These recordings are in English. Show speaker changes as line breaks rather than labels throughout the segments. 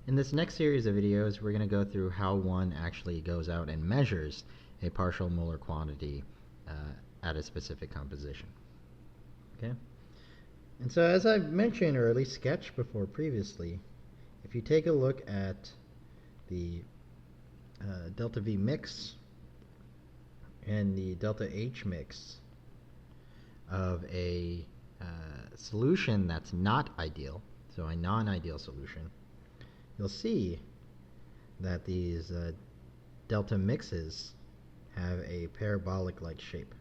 In this next series of videos, we're going to go through how one actually goes out and measures a partial molar quantity at a specific composition. Okay? And so as I've mentioned, or at least sketched before previously, if you take a look at the delta V mix and the delta H mix of a solution that's not ideal, so a non-ideal solution, you'll see that these delta mixes have a parabolic-like shape.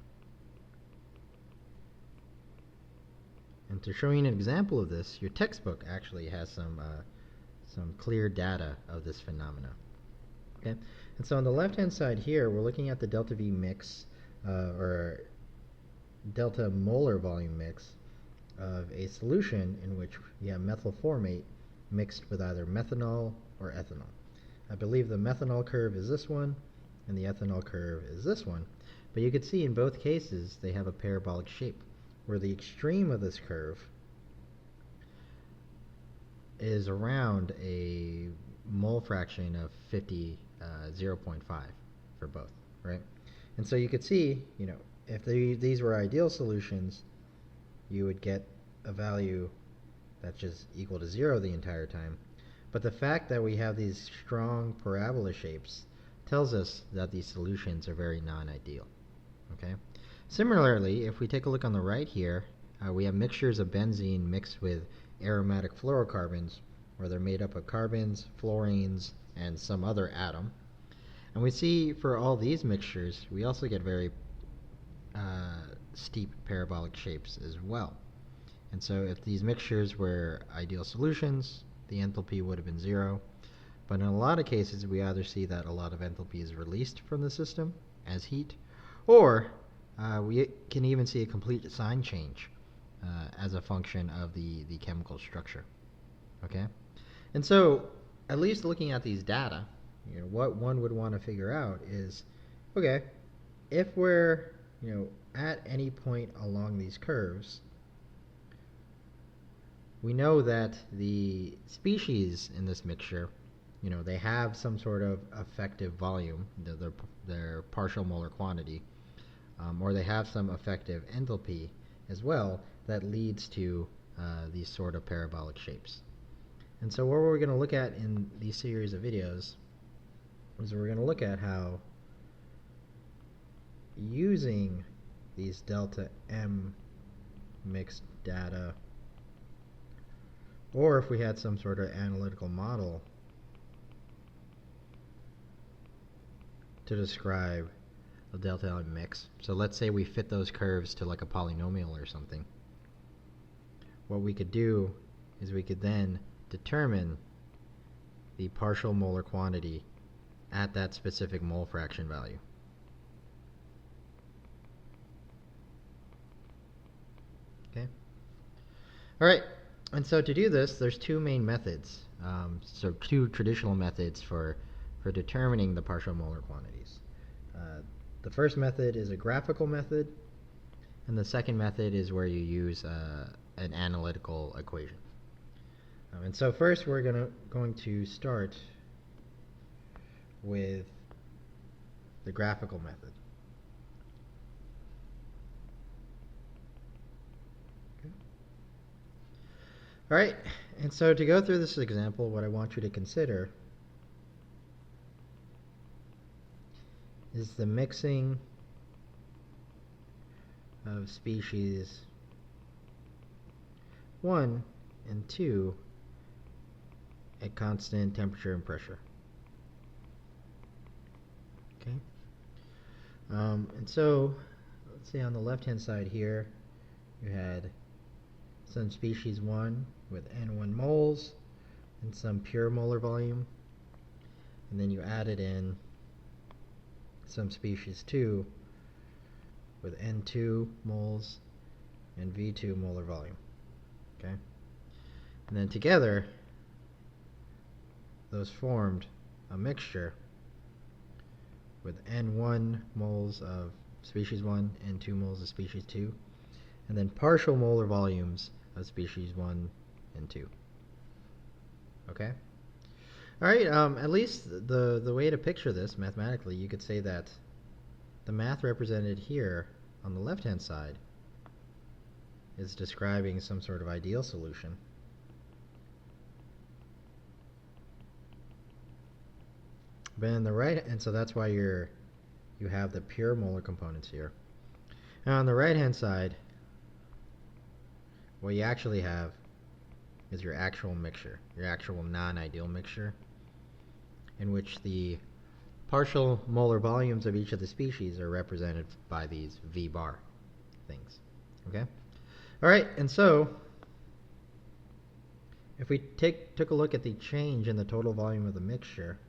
And to show you an example of this, your textbook actually has some clear data of this phenomena. Okay, and so on the left-hand side here, we're looking at the delta V mix, or delta molar volume mix of a solution in which you have methylformate mixed with either methanol or ethanol. I believe the methanol curve is this one, and the ethanol curve is this one. But you can see in both cases they have a parabolic shape, where the extreme of this curve is around a mole fraction of 0.5 for both, right? And so you could see, if these were ideal solutions, you would get a value that's just equal to 0 the entire time. But the fact that we have these strong parabola shapes tells us that these solutions are very non-ideal. Okay. Similarly, if we take a look on the right here, we have mixtures of benzene mixed with aromatic fluorocarbons, where they're made up of carbons, fluorines, and some other atom. And we see for all these mixtures, we also get very steep parabolic shapes as well. And so if these mixtures were ideal solutions, the enthalpy would have been 0. But in a lot of cases, we either see that a lot of enthalpy is released from the system as heat, or we can even see a complete sign change as a function of the chemical structure. Okay? And so, at least looking at these data, what one would want to figure out is, okay, if we're at any point along these curves, we know that the species in this mixture, they have some sort of effective volume, their partial molar quantity, or they have some effective enthalpy as well that leads to these sort of parabolic shapes. And so what we're going to look at in these series of videos is we're going to look at how using these delta M mixed data, or if we had some sort of analytical model to describe a delta M mix. So let's say we fit those curves to like a polynomial or something. What we could do is we could then determine the partial molar quantity at that specific mole fraction value. Okay? All right. And so to do this, there's two main methods. So two traditional methods for determining the partial molar quantities. The first method is a graphical method, and the second method is where you use an analytical equation. And so first we're going to start with the graphical method. All right, and so to go through this example, what I want you to consider is the mixing of species 1 and 2 at constant temperature and pressure. Okay, and so let's say on the left-hand side here, you had some species 1 with N1 moles and some pure molar volume, and then you added in some species 2 with N2 moles and V2 molar volume. Okay, and then together those formed a mixture with N1 moles of species 1 and 2 moles of species 2, and then partial molar volumes of species 1 and 2. Okay? All right, at least the way to picture this mathematically, you could say that the math represented here on the left-hand side is describing some sort of ideal solution. But in the right, and so that's why you have the pure molar components here. Now on the right-hand side, what you actually have is your actual mixture, your actual non-ideal mixture, in which the partial molar volumes of each of the species are represented by these V bar things. Okay? All right, and so if we took a look at the change in the total volume of the mixture,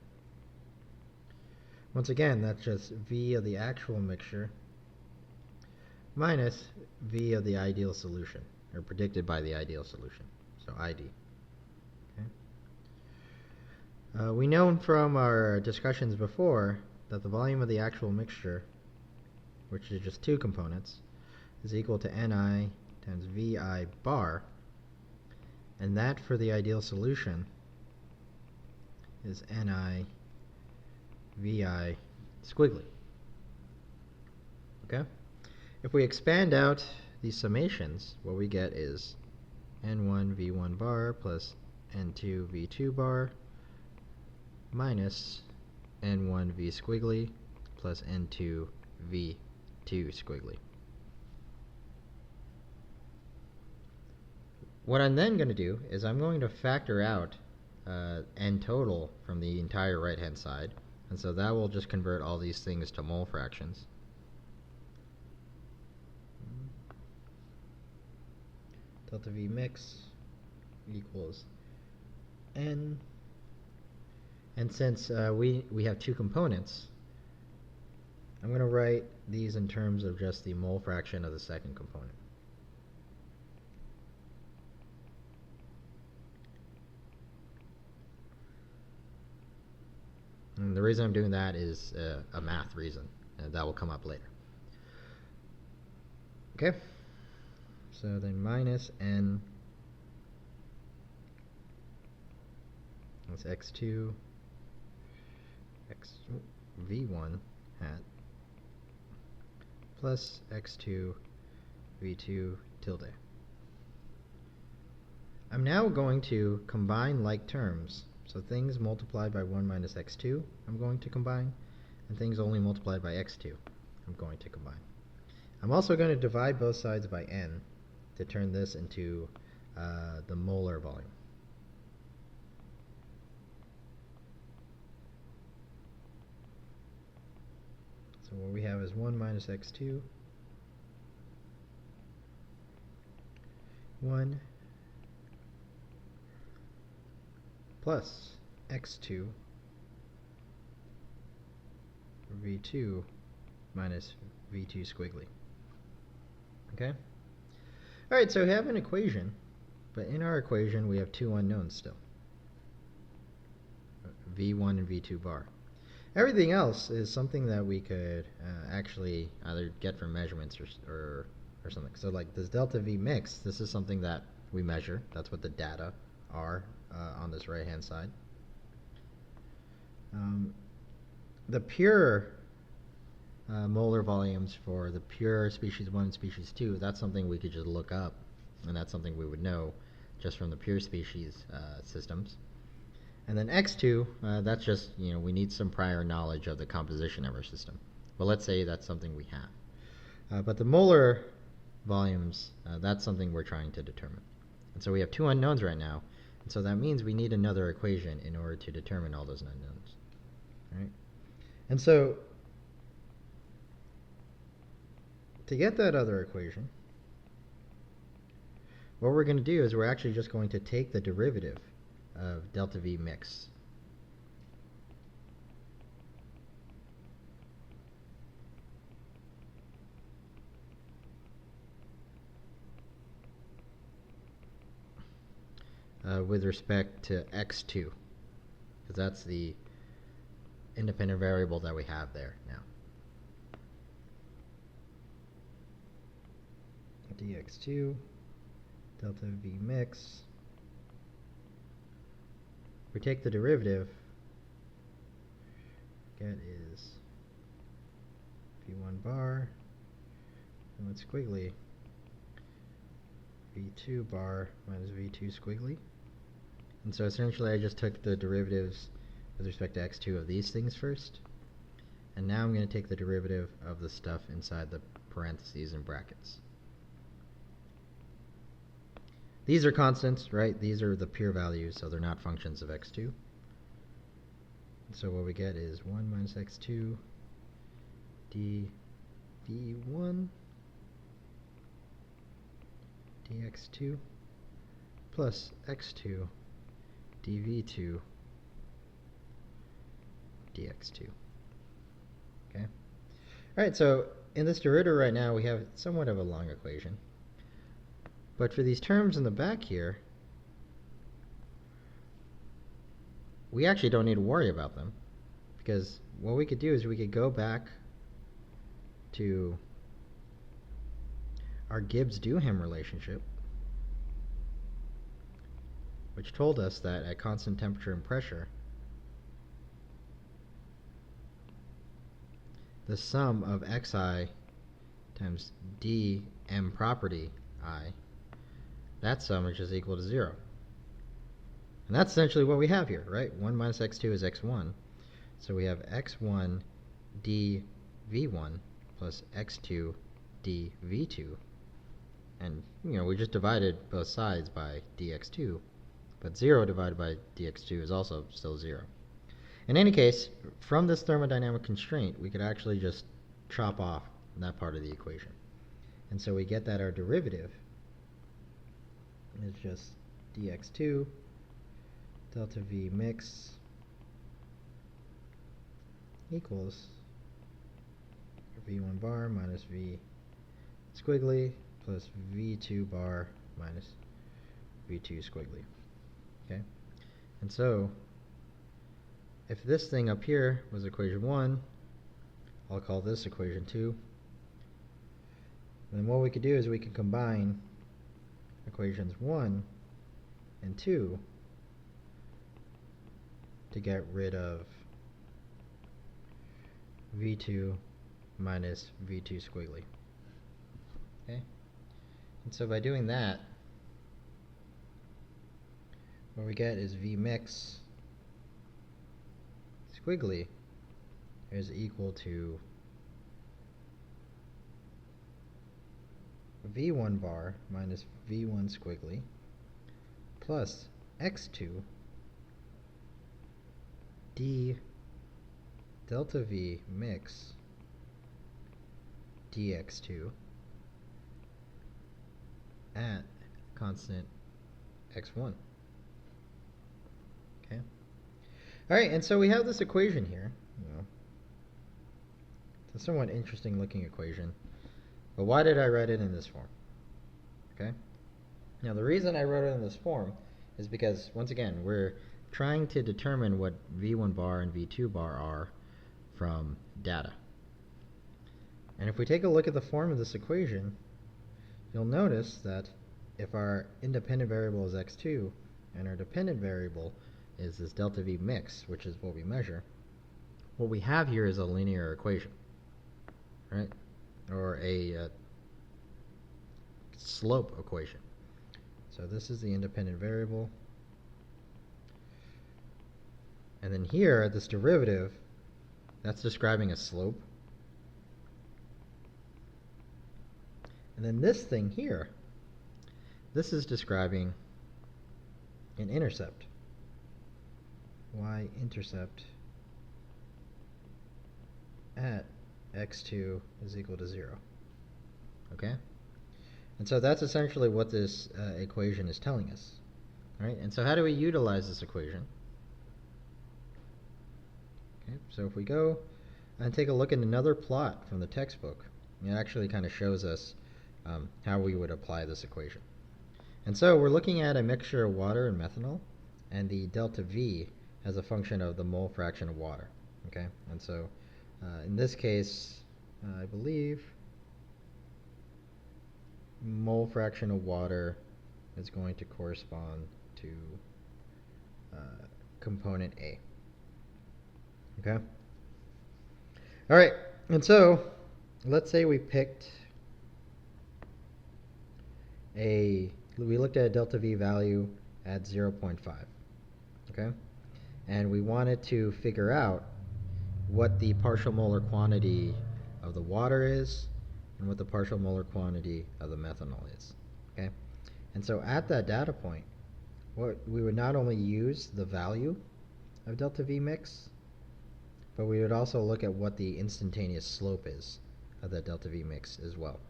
once again, that's just V of the actual mixture minus V of the ideal solution, or predicted by the ideal solution, so ID. Okay. We know from our discussions before that the volume of the actual mixture, which is just two components, is equal to Ni times Vi bar, and that for the ideal solution is Ni Vi squiggly. Okay? If we expand out these summations, what we get is N1 V1 bar plus N2 V2 bar minus N1 V squiggly plus N2 V2 squiggly. What I'm then going to do is I'm going to factor out N total from the entire right-hand side, and so that will just convert all these things to mole fractions. Delta V mix equals N, and since we have two components, I'm going to write these in terms of just the mole fraction of the second component. And the reason I'm doing that is a math reason, and that will come up later. Okay, so then minus N, that's x2, v1 hat, plus x2, v2 tilde. I'm now going to combine like terms. So things multiplied by 1 minus x2, I'm going to combine, and things only multiplied by x2, I'm going to combine. I'm also going to divide both sides by n to turn this into the molar volume. So what we have is 1 minus x2, 1 plus x2 v2 minus v2 squiggly. Okay? Alright, so we have an equation, but in our equation we have two unknowns still. v1 and v2 bar. Everything else is something that we could actually either get from measurements or something. So like this delta V mix, this is something that we measure. That's what the data are on this right-hand side. The pure molar volumes for the pure species 1 and species 2, that's something we could just look up, and that's something we would know just from the pure species systems. And then x2, that's just, we need some prior knowledge of the composition of our system. But let's say that's something we have. But the molar volumes, that's something we're trying to determine. And so we have two unknowns right now, and so that means we need another equation in order to determine all those unknowns. All right? And so to get that other equation, what we're going to do is we're actually just going to take the derivative of delta V mix. With respect to x2, because that's the independent variable that we have there now. dx2 delta V mix. We take the derivative get is V1 bar, and with squiggly, V2 bar minus V2 squiggly. And so essentially I just took the derivatives with respect to x2 of these things first, and now I'm going to take the derivative of the stuff inside the parentheses and brackets. These are constants, right? These are the pure values, so they're not functions of x2. And so what we get is 1 minus x2 dv1 dx2 plus x2 dv2 dx2. Okay? Alright, so in this derivative right now we have somewhat of a long equation. But for these terms in the back here, we actually don't need to worry about them, because what we could do is we could go back to our Gibbs-Duhem relationship, which told us that at constant temperature and pressure, the sum of xi times dm property I, that sum is just equal to 0. And that's essentially what we have here, right? 1 minus x2 is x1. So we have x1 dv1 plus x2 dv2. And, we just divided both sides by dx2. But 0 divided by dx2 is also still 0. In any case, from this thermodynamic constraint, we could actually just chop off that part of the equation. And so we get that our derivative is just dx2 delta V mix equals V1 bar minus V squiggly plus V2 bar minus V2 squiggly. Okay? And so, if this thing up here was equation 1, I'll call this equation 2. And then what we could do is we could combine equations 1 and 2 to get rid of V2 minus V2 squiggly. Okay? And so by doing that, what we get is V mix squiggly is equal to V1 bar minus V1 squiggly plus x2 d delta V mix dx2 at constant x1. Okay. All right, and so we have this equation here. It's a somewhat interesting looking equation. But why did I write it in this form? Okay. Now the reason I wrote it in this form is because, once again, we're trying to determine what V1 bar and V2 bar are from data. And if we take a look at the form of this equation, you'll notice that if our independent variable is x2 and our dependent variable is this delta V mix, which is what we measure, what we have here is a linear equation, right? Or a slope equation. So this is the independent variable. And then here, this derivative, that's describing a slope. And then this thing here, this is describing an intercept. Y-intercept at x2 is equal to 0. Okay? And so that's essentially what this equation is telling us. All right? And so how do we utilize this equation? Okay, so if we go and take a look at another plot from the textbook, it actually kind of shows us how we would apply this equation. And so we're looking at a mixture of water and methanol, and the delta V as a function of the mole fraction of water. Okay, and so in this case, I believe mole fraction of water is going to correspond to component A. Okay? All right, and so let's say we looked at a delta V value at 0.5, okay? And we wanted to figure out what the partial molar quantity of the water is and what the partial molar quantity of the methanol is, okay? And so at that data point, we would not only use the value of delta V mix, but we would also look at what the instantaneous slope is of that delta V mix as well,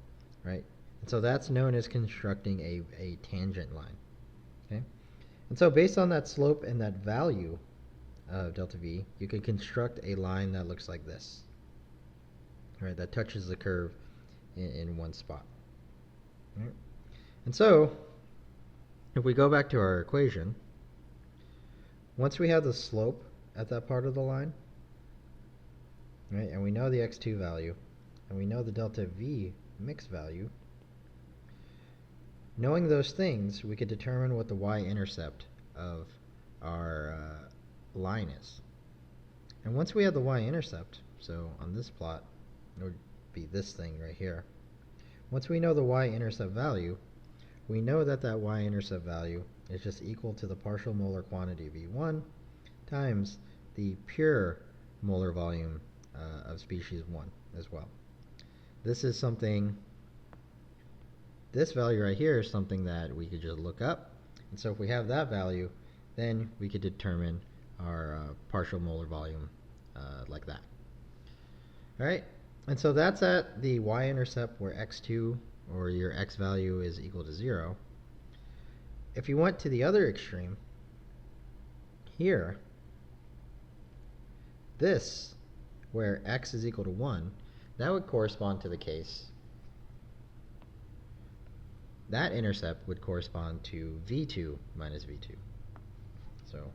right? And so that's known as constructing a tangent line, okay? And so based on that slope and that value of delta V, you could construct a line that looks like this, right? That touches the curve in one spot, right? And so if we go back to our equation, once we have the slope at that part of the line, right, and we know the x2 value, and we know the delta V mix value, knowing those things, we could determine what the y-intercept of our line is. And once we have the y-intercept, so on this plot, it would be this thing right here. Once we know the y-intercept value, we know that that y-intercept value is just equal to the partial molar quantity V1 times the pure molar volume of species 1 as well. This is something, this value right here is something that we could just look up. And so if we have that value, then we could determine our partial molar volume like that. All right, and so that's at the y-intercept where x2, or your x value, is equal to 0. If you went to the other extreme, here, this, where x is equal to 1, that would correspond to the case. That intercept would correspond to V2 minus V2. So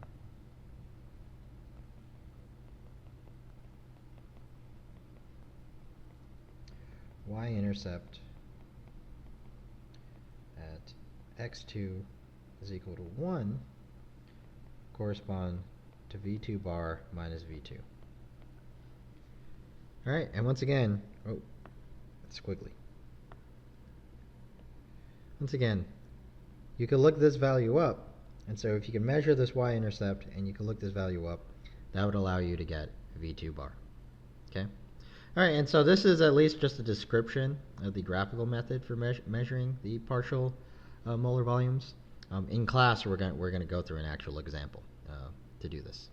y-intercept at x2 is equal to 1 correspond to V2 bar minus V2. All right, and once again, oh, it's squiggly. Once again, you can look this value up, and so if you can measure this y-intercept and you can look this value up, that would allow you to get V2 bar. Okay? All right, and so this is at least just a description of the graphical method for measuring the partial molar volumes. In class, we're going to go through an actual example to do this.